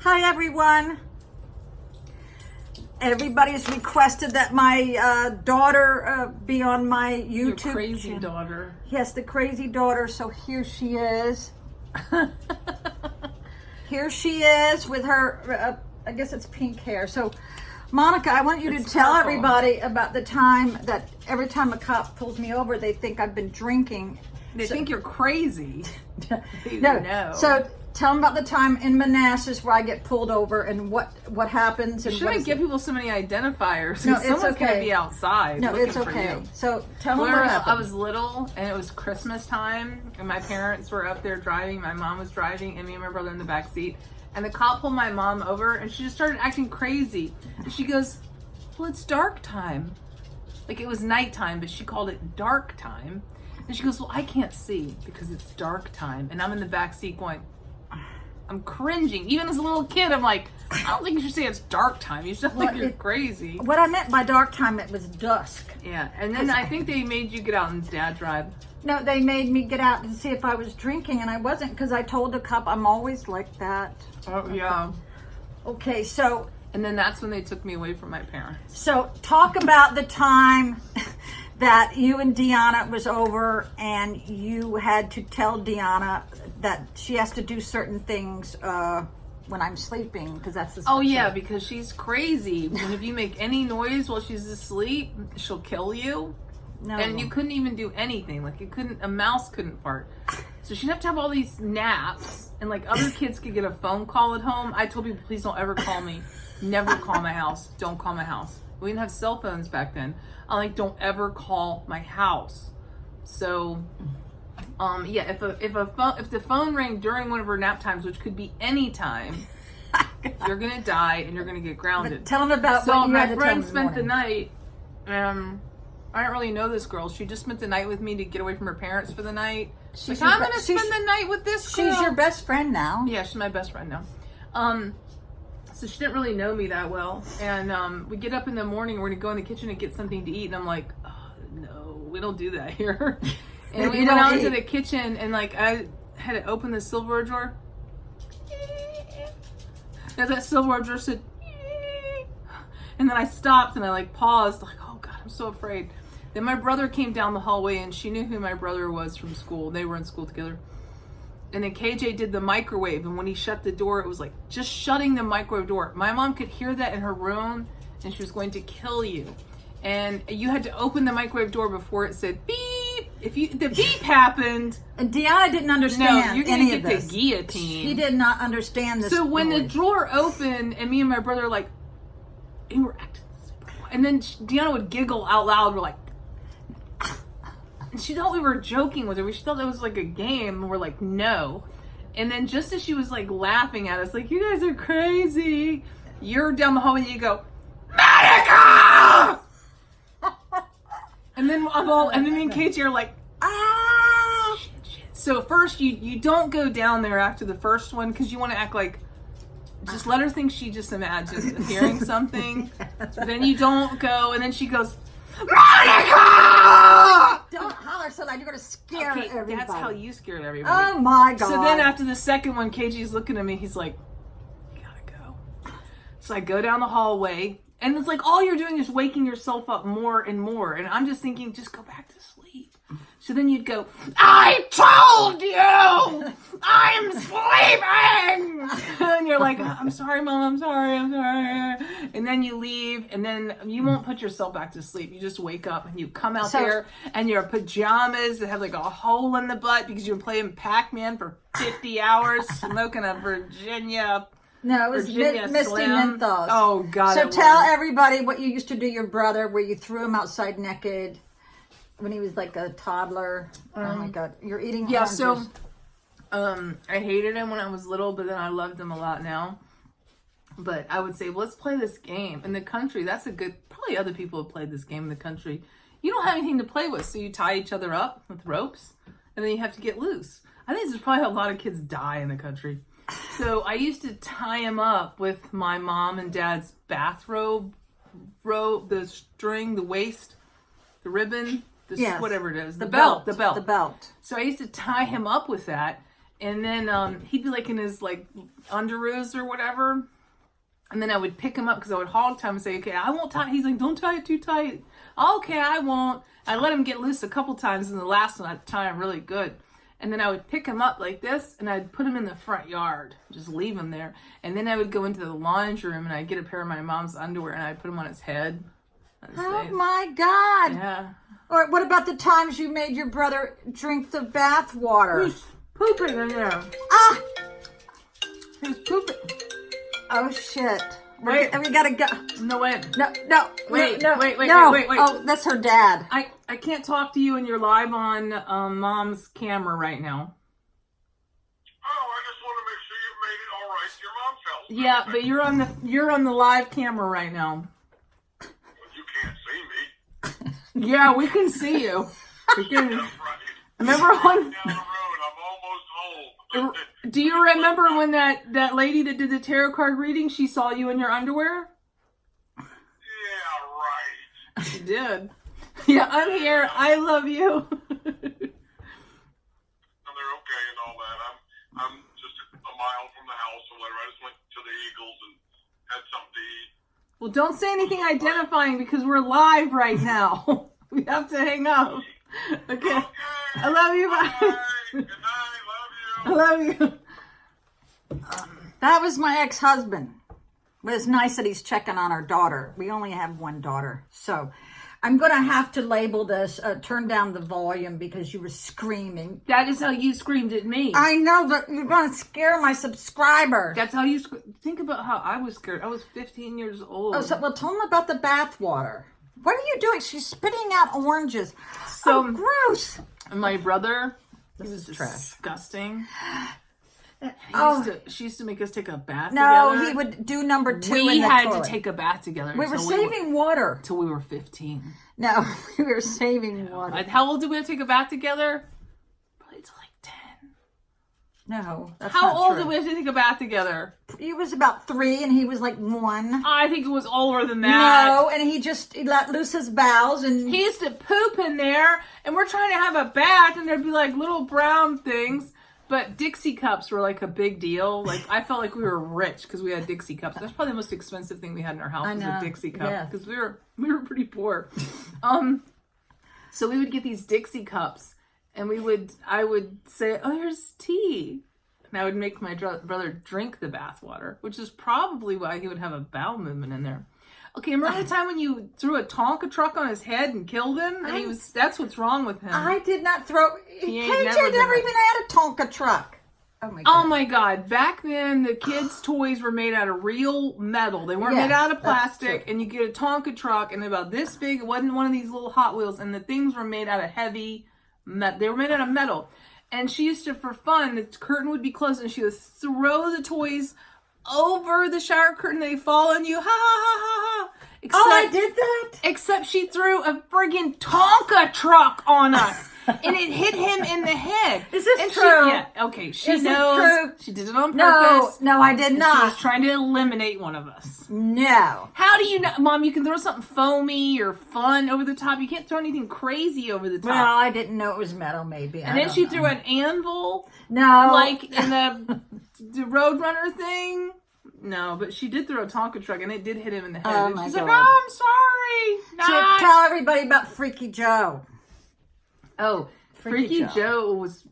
Hi everyone. Everybody's requested that my daughter be on my YouTube Your crazy channel. daughter. Yes, the crazy daughter. So here she is. Here she is with her, I guess it's pink hair. So Monica, I want you to tell purple. everybody about the time that every time a cop pulls me over, they think I've been drinking. They think you're crazy. No. So tell them about the time in Manassas where I get pulled over and what happens. You And shouldn't what give people so many identifiers. No, it's Someone's okay. gonna be outside. No, looking it's for okay. you. So tell them Where what I happened. was little and it was Christmas time and my parents were up there driving, my mom was driving and me and my brother in the back seat, and the cop pulled my mom over and she just started acting crazy. And she goes, "Well, it's dark time." Like it was nighttime, but she called it dark time. And she goes, "Well, I can't see because it's dark time." And I'm in the back seat going, I'm cringing. Even as a little kid, I'm like, I don't think you should say it's dark time. You should think you're crazy. What I meant by dark time, it was dusk. Yeah, and then I think they made you get out and dad drive. No, they made me get out and see if I was drinking, and I wasn't because I told the cop I'm always like that. Oh, yeah. Okay, so And then that's when they took me away from my parents. talk about the time that you and Deanna was over and you had to tell Deanna that she has to do certain things when I'm sleeping because that's the Oh, yeah, because she's crazy. And if you make any noise while she's asleep, she'll kill you. No. And you couldn't even do anything. Like a mouse couldn't fart. So she'd have to have all these naps. And like other kids could get a phone call at home. I told people, please don't ever call me. Never call my house. Don't call my house. We didn't have cell phones back then. I'm like, don't ever call my house. So, yeah, if the phone rang during one of her nap times, which could be any time, you're gonna die and you're gonna get grounded. But tell them about So what you had my to friend tell spent the morning. night. I don't really know this girl. She just spent the night with me to get away from her parents for the night. She's Like, your I'm be- gonna she's- spend the night with this girl. She's your best friend now. Yeah, she's my best friend now. So she didn't really know me that well. And we get up in the morning, we're gonna go in the kitchen and get something to eat. And I'm like, oh, no, we don't do that here. And we You went don't out into eat. the kitchen and like I had to open the silverware drawer. And that silverware drawer said, and then I stopped and I like paused, like, oh God, I'm so afraid. Then my brother came down the hallway and she knew who my brother was from school. They were in school together. And then KJ did the microwave, and when he shut the door, it was like just shutting the microwave door. My mom could hear that in her room, and she was going to kill you. And you had to open the microwave door before it said beep. If the beep happened, And Deanna didn't understand you're gonna any get of the this. guillotine. She did not understand this. So when the noise. drawer opened, and me and my brother like, we were acting super quiet. And then Deanna would giggle out loud. We're like. And she thought we were joking with her. She thought that was like a game. And we're like, no. And then just as she was like laughing at us, like, you guys are crazy. You're down the hallway and you go, Monica! And then me and KJ are like, ah, shit. So first you don't go down there after the first one because you want to act like, just let her think she just imagined hearing something. Then you don't go, and then she goes, Monica! don't holler so loud. You're gonna scare everybody. That's how you scared everybody. Oh my God. So then after the second one, KG's looking at me. He's like, you gotta go. So I go down the hallway, and it's like all you're doing is waking yourself up more and more. And I'm just thinking, just go back to sleep. So then you'd go, I told you! I'm sleeping! And you're like, I'm sorry, Mom, I'm sorry. And then you leave, and then you won't put yourself back to sleep. You just wake up, and you come out there, and your pajamas that have like a hole in the butt because you've been playing Pac-Man for 50 hours, smoking a Virginia. No, it was Virginia Misty Slim. Menthols. Oh, God. So it tell was. everybody what you used to do to your brother, where you threw him outside naked when he was like a toddler. Oh my God, you're eating. Yeah, oranges. so I hated him when I was little, but then I loved him a lot now. But I would say, well, let's play this game. In the country, that's a good, probably other people have played this game in the country. You don't have anything to play with, so you tie each other up with ropes, and then you have to get loose. I think this is probably how a lot of kids die in the country. So I used to tie him up with my mom and dad's bathrobe, the string, the waist, the ribbon, Yes. whatever it is, The belt. belt. So I used to tie him up with that, And then he'd be like in his like underoos or whatever. And then I would pick him up because I would hog tie him and say, okay, I won't tie. He's like, don't tie it too tight. Okay, I won't. I let him get loose a couple times, and the last one I'd tie him really good. And then I would pick him up like this, and I'd put him in the front yard, just leave him there. And then I would go into the laundry room, and I'd get a pair of my mom's underwear, and I'd put them on his head. Oh my God. Yeah. Or what about the times you made your brother drink the bath water? He's pooping in there. Ah! He's pooping. Oh shit. Wait. We gotta go. No, wait. No. Wait, no, wait. Oh, that's her dad. I can't talk to you, and you're live on Mom's camera right now. Oh, I just want to make sure you made it all right to your mom's house. Yeah, but you're on the live camera right now. Well, you can't see me. Yeah, we can see you. We can. Right. Remember when? Down the road, I'm almost home. Do you remember when that lady that did the tarot card reading? She saw you in your underwear. Yeah, right. She did. Yeah, I'm here. I love you. And they're okay and all that. I'm just a mile from the house or whatever. I just went to the Eagles and had something to eat. Well, don't say anything identifying because we're live right now. We have to hang up. Okay. I love you. Bye. Bye. Good night. Love you. I love you. That was my ex-husband. But it's nice that he's checking on our daughter. We only have one daughter. So I'm going to have to label this, turn down the volume because you were screaming. That is how you screamed at me. I know that you're going to scare my subscriber. That's how you think about how I was scared. I was 15 years old. Oh, so, well, tell them about the bath water. What are you doing? She's spitting out oranges. So- Oh, gross. My brother, he This was is trash. disgusting. She used to make us take a bath No, together. he would do number 2 We in the had toilet. to take a bath together. We were until saving water. till we were 15. No, we were saving water. How old did we have to take a bath together? Probably till like 10. No, that's How not old true. did we have to take a bath together? He was about 3 and he was like 1. I think it was older than that. No, and he let loose his bowels and He used to poop in there, and we're trying to have a bath, and there'd be like little brown things. But Dixie cups were like a big deal. Like I felt like we were rich because we had Dixie cups. That's probably the most expensive thing we had in our house I was know. a Dixie cup Yes. because we were pretty poor. So we would get these Dixie cups, and I would say, "Oh, here's tea," and I would make my brother drink the bath water, which is probably why he would have a bowel movement in there. Okay, remember the time when you threw a Tonka truck on his head and killed him? And that's what's wrong with him. I did not throw. He KJ ain't never never been- even had a Tonka truck. Oh my god. Oh my God. Back then, the kids' toys were made out of real metal. They weren't Yes, made out of that's plastic. true. And you get a Tonka truck, and about this big. It wasn't one of these little Hot Wheels. And the things were made out of heavy metal. They were made out of metal. And she used to, for fun, the curtain would be closed, and she would throw the toys over the shower curtain. They fall on you. Ha ha ha ha ha. Oh, I did that. Except she threw a friggin' Tonka truck on us. And it hit him in the head. Is this and true? Okay, she Is it knows. true? She did it on No, purpose. no, I did She was not. trying to eliminate one of us. No. How do you know? Mom, you can throw something foamy or fun over the top. You can't throw anything crazy over the top. Well, I didn't know it was metal. Maybe. and then she threw an anvil, no, like in the Roadrunner thing. No, but she did throw a Tonka truck, and it did hit him in the head. Oh, And my she's God. like, "Oh, I'm sorry." So Not. tell everybody about Freaky Joe. Oh, Freaky Freaky Joe was,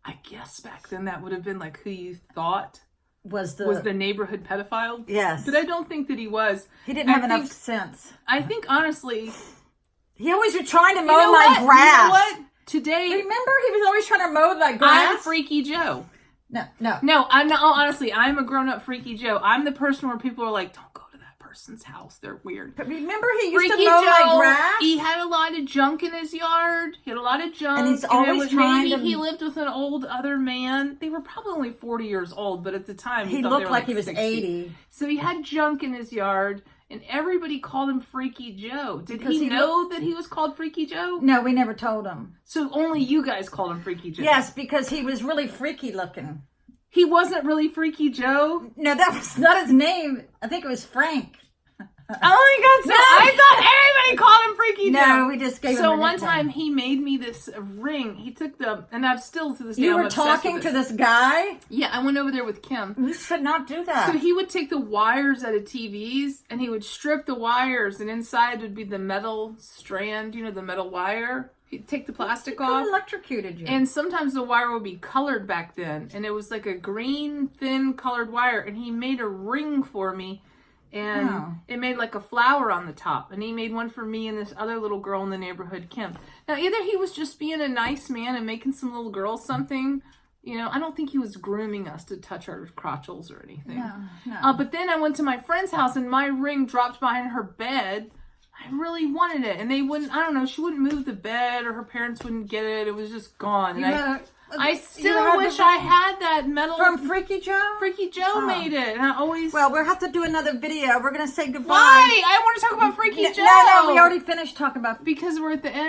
I guess back then that would have been like who you thought Was was the neighborhood pedophile. Yes. But I don't think that he was. He didn't have enough sense. I think honestly, He always was trying to mow you know my what? grass. You know what? Today, Remember, he was always trying to mow my grass. I'm Freaky Joe. No. No, I'm not. Oh, honestly, I'm a grown-up Freaky Joe. I'm the person where people are like, "Don't go to that person's house. They're weird." But remember, he used Freaky to mow my Joe, grass. he had a lot of junk in his yard. He had a lot of junk. And he's it always was trying maybe to- he lived with an old other man. They were probably only 40 years old, but at the time He thought they looked were like he was 60. 80. So he had junk in his yard, and everybody called him Freaky Joe. Did Because he he know that he was called Freaky Joe? No, we never told him. So only you guys called him Freaky Joe. Yes, because he was really freaky looking. He wasn't really Freaky Joe. No, that was not his name. I think it was Frank. Oh my God! So I thought everybody called him Freaky Joe. No, we just gave him So a one nickname. time he made me this ring. He took and I'm still to this day. You I'm were obsessed talking with to it. this guy? Yeah, I went over there with Kim. You should not do that. So he would take the wires out of TVs and he would strip the wires, and inside would be the metal strand, the metal wire. He'd take the plastic He off. electrocuted you. And sometimes the wire would be colored back then, and it was like a green, thin colored wire, and he made a ring for me, and Oh. it made like a flower on the top, and he made one for me and this other little girl in the neighborhood, Kim. Now, either he was just being a nice man and making some little girl something, I don't think he was grooming us to touch our crotchels or anything. No. But then I went to my friend's house, and my ring dropped behind her bed. I really wanted it, and they wouldn't. I don't know. She wouldn't move the bed, or her parents wouldn't get it. It was just gone. And I still wish I had that metal. From Freaky Joe? Freaky Joe made it, and I always. Well, we'll have to do another video. We're going to say goodbye. Why? I want to talk about Freaky Joe. No, we already finished talking about because we're at the end.